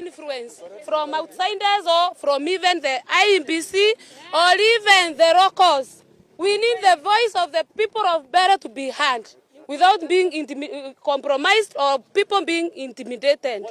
influence from outsiders or from even the IMBC or even the RUKU's. We need the voice of the people of Mbeere to be heard without being compromised or people being intimidated.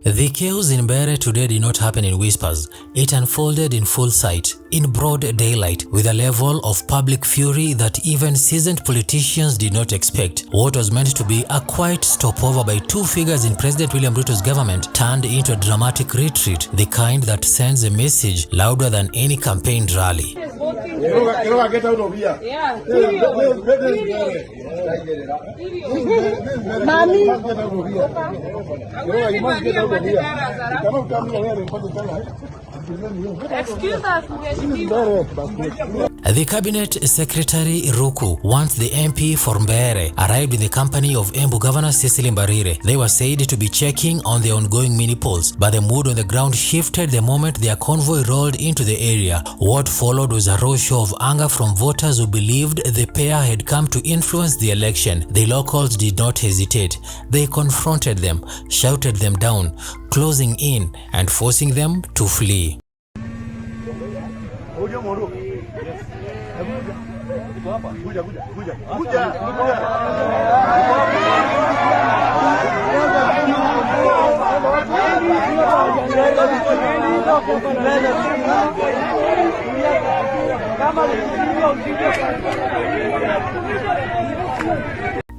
The chaos in Mbeere today did not happen in whispers. It unfolded in full sight, in broad daylight, with a level of public fury that even seasoned politicians did not expect. What was meant to be a quiet stopover by two figures in President William Ruto's government turned into a dramatic retreat, the kind that sends a message louder than any campaign rally. Get out of here. Yeah. Mommy. You must get out of here. You cannot come here and put the Excuse us. The cabinet secretary RUKU, once the MP for Mbeere, arrived in the company of EMBU Governor CECILY Mbarire. They were said to be checking on the ongoing mini polls, but the mood on the ground shifted the moment their convoy rolled into the area. What followed was a raw show of anger from voters who believed the pair had come to influence the election. The locals did not hesitate. They confronted them, shouted them down, closing in and forcing them to flee.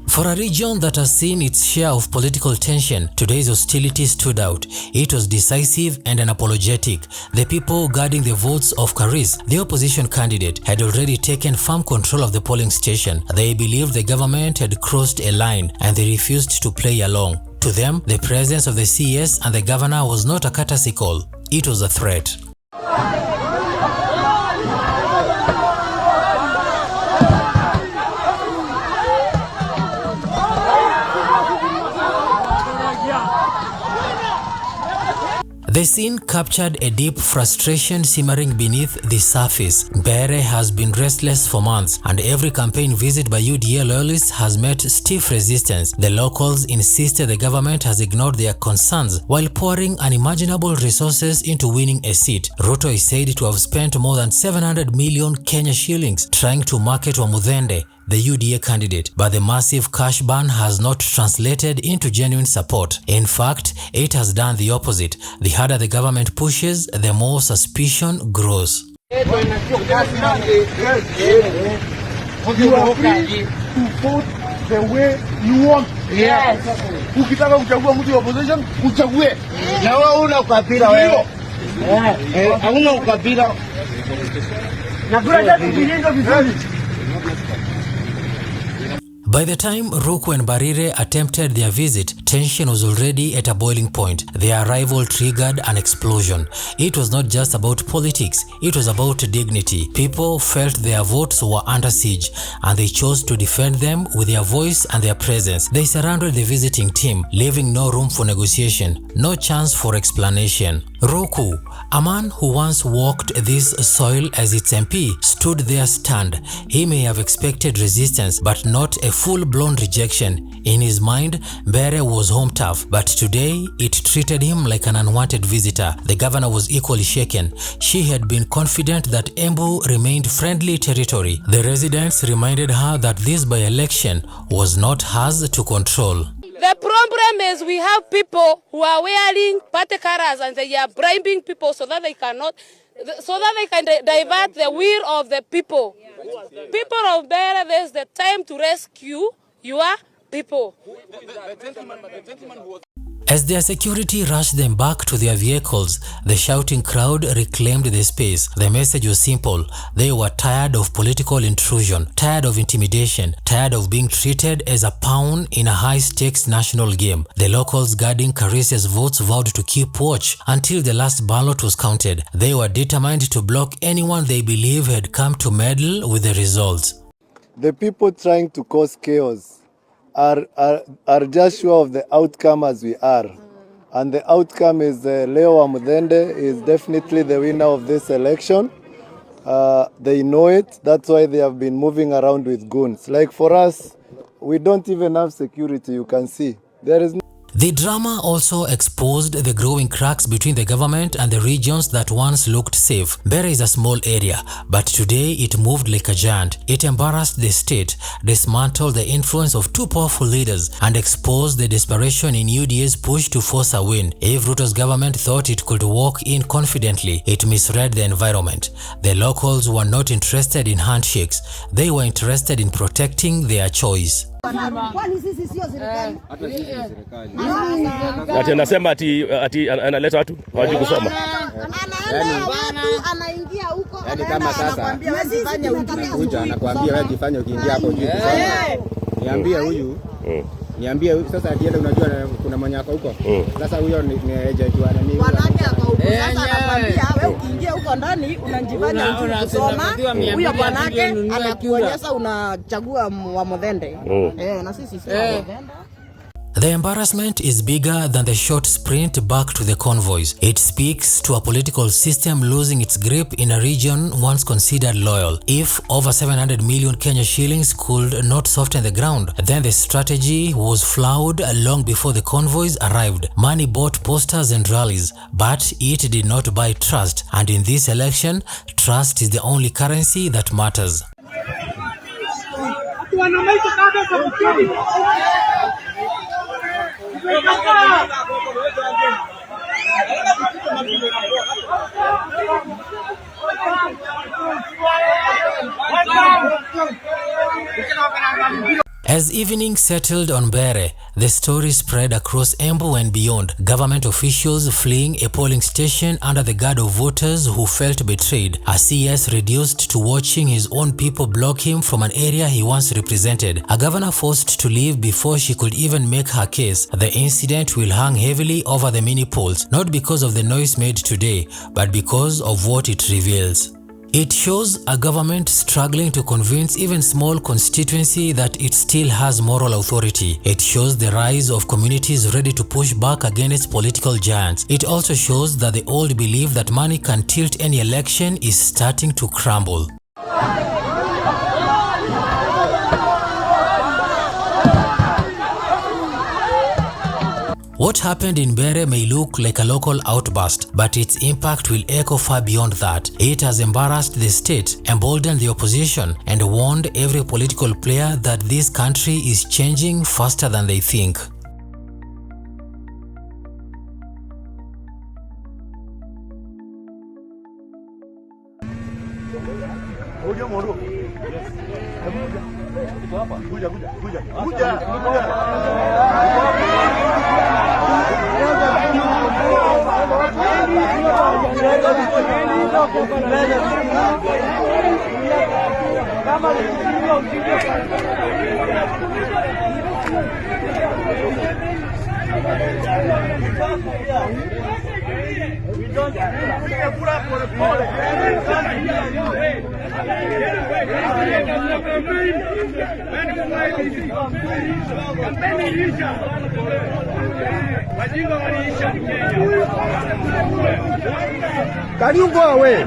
For a region that has seen its share of political tension, today's hostility stood out. It was decisive and unapologetic. The people guarding the votes of KARIS, the opposition candidate, had already taken firm control of the polling station. They believed the government had crossed a line and they refused to play along. To them, the presence of the CS and the governor was not a courtesy call. It was a threat. The scene captured a deep frustration simmering beneath the surface. Mbeere has been restless for months, and every campaign visit by UDA loyalists has met stiff resistance. The locals insisted the government has ignored their concerns while pouring unimaginable resources into winning a seat. Ruto is said to have spent more than 700 million Kenya shillings trying to market WAMUTHENDE, the UDA candidate, but the massive cash burn has not translated into genuine support. In fact, it has done the opposite. The harder the government pushes, the more suspicion grows. You are free to vote the way you want. Yes. Ukitaka kuchagua mtu wa opposition, uchague. Na wewe una ukabila wewe. Hauna ukabila. Na kuna kujilinda vizuri. By the time RUKU and Mbarire attempted their visit, tension was already at a boiling point. Their arrival triggered an explosion. It was not just about politics, it was about dignity. People felt their votes were under siege, and they chose to defend them with their voice and their presence. They surrounded the visiting team, leaving no room for negotiation, no chance for explanation. RUKU, a man who once walked this soil as its MP, stood there stunned. He may have expected resistance, but not a full-blown rejection. In his mind, Mbeere was home turf, but today it treated him like an unwanted visitor. The governor was equally shaken. She had been confident that EMBU remained friendly territory. The residents reminded her that this by-election was not hers to control. The problem is we have people who are wearing party colors and they are bribing people so that they can divert the will of the people. People of Mbeere, there's the time to rescue your people. As their security rushed them back to their vehicles, the shouting crowd reclaimed the space. The message was simple. They were tired of political intrusion, tired of intimidation, tired of being treated as a pawn in a high-stakes national game. The locals guarding KARIS's votes vowed to keep watch until the last ballot was counted. They were determined to block anyone they believe had come to meddle with the results. The people trying to cause chaos are just sure of the outcome as we are. And the outcome is Leo WAMUTHENDE is definitely the winner of this election. They know it. That's why they have been moving around with goons. Like for us, we don't even have security, you can see. There is no The drama also exposed the growing cracks between the government and the regions that once looked safe. Mbeere is a small area, but today it moved like a giant. It embarrassed the state, dismantled the influence of two powerful leaders, and exposed the desperation in UDA's push to force a win. If Ruto's government thought it could walk in confidently, it misread the environment. The locals were not interested in handshakes. They were interested in protecting their choice. Ati anasema ati analeta watu hawaji kusoma. Yaani kama sasa kuja anakuambia wewe jifanye ukiingia hapo juu kusoma. Niambie huyu sasa akienda unajua kuna manyaka huko. Sasa huyo ni agent wa nani? Wanawake ako huko sasa anakuambia wewe ukiingia huko ndani unajifanya kusoma. Huyo bwanake anakuonyesha unachagua WAMUTHENDE. Na sisi si WAMUTHENDE. The embarrassment is bigger than the short sprint back to the convoys. It speaks to a political system losing its grip in a region once considered loyal. If over 700 million Kenya shillings could not soften the ground, then the strategy was flawed long before the convoys arrived. Money bought posters and rallies, but it did not buy trust. And in this election, trust is the only currency that matters. As evening settled on Mbeere, the story spread across EMBU and beyond, government officials fleeing a polling station under the guard of voters who felt betrayed, a CS reduced to watching his own people block him from an area he once represented, a governor forced to leave before she could even make her case. The incident will hang heavily over the mini polls, not because of the noise made today, but because of what it reveals. It shows a government struggling to convince even small constituency that it still has moral authority. It shows the rise of communities ready to push back against political giants. It also shows that the old belief that money can tilt any election is starting to crumble. What happened in Mbeere may look like a local outburst, but its impact will echo far beyond that. It has embarrassed the state, emboldened the opposition, and warned every political player that this country is changing faster than they think. Can you go away?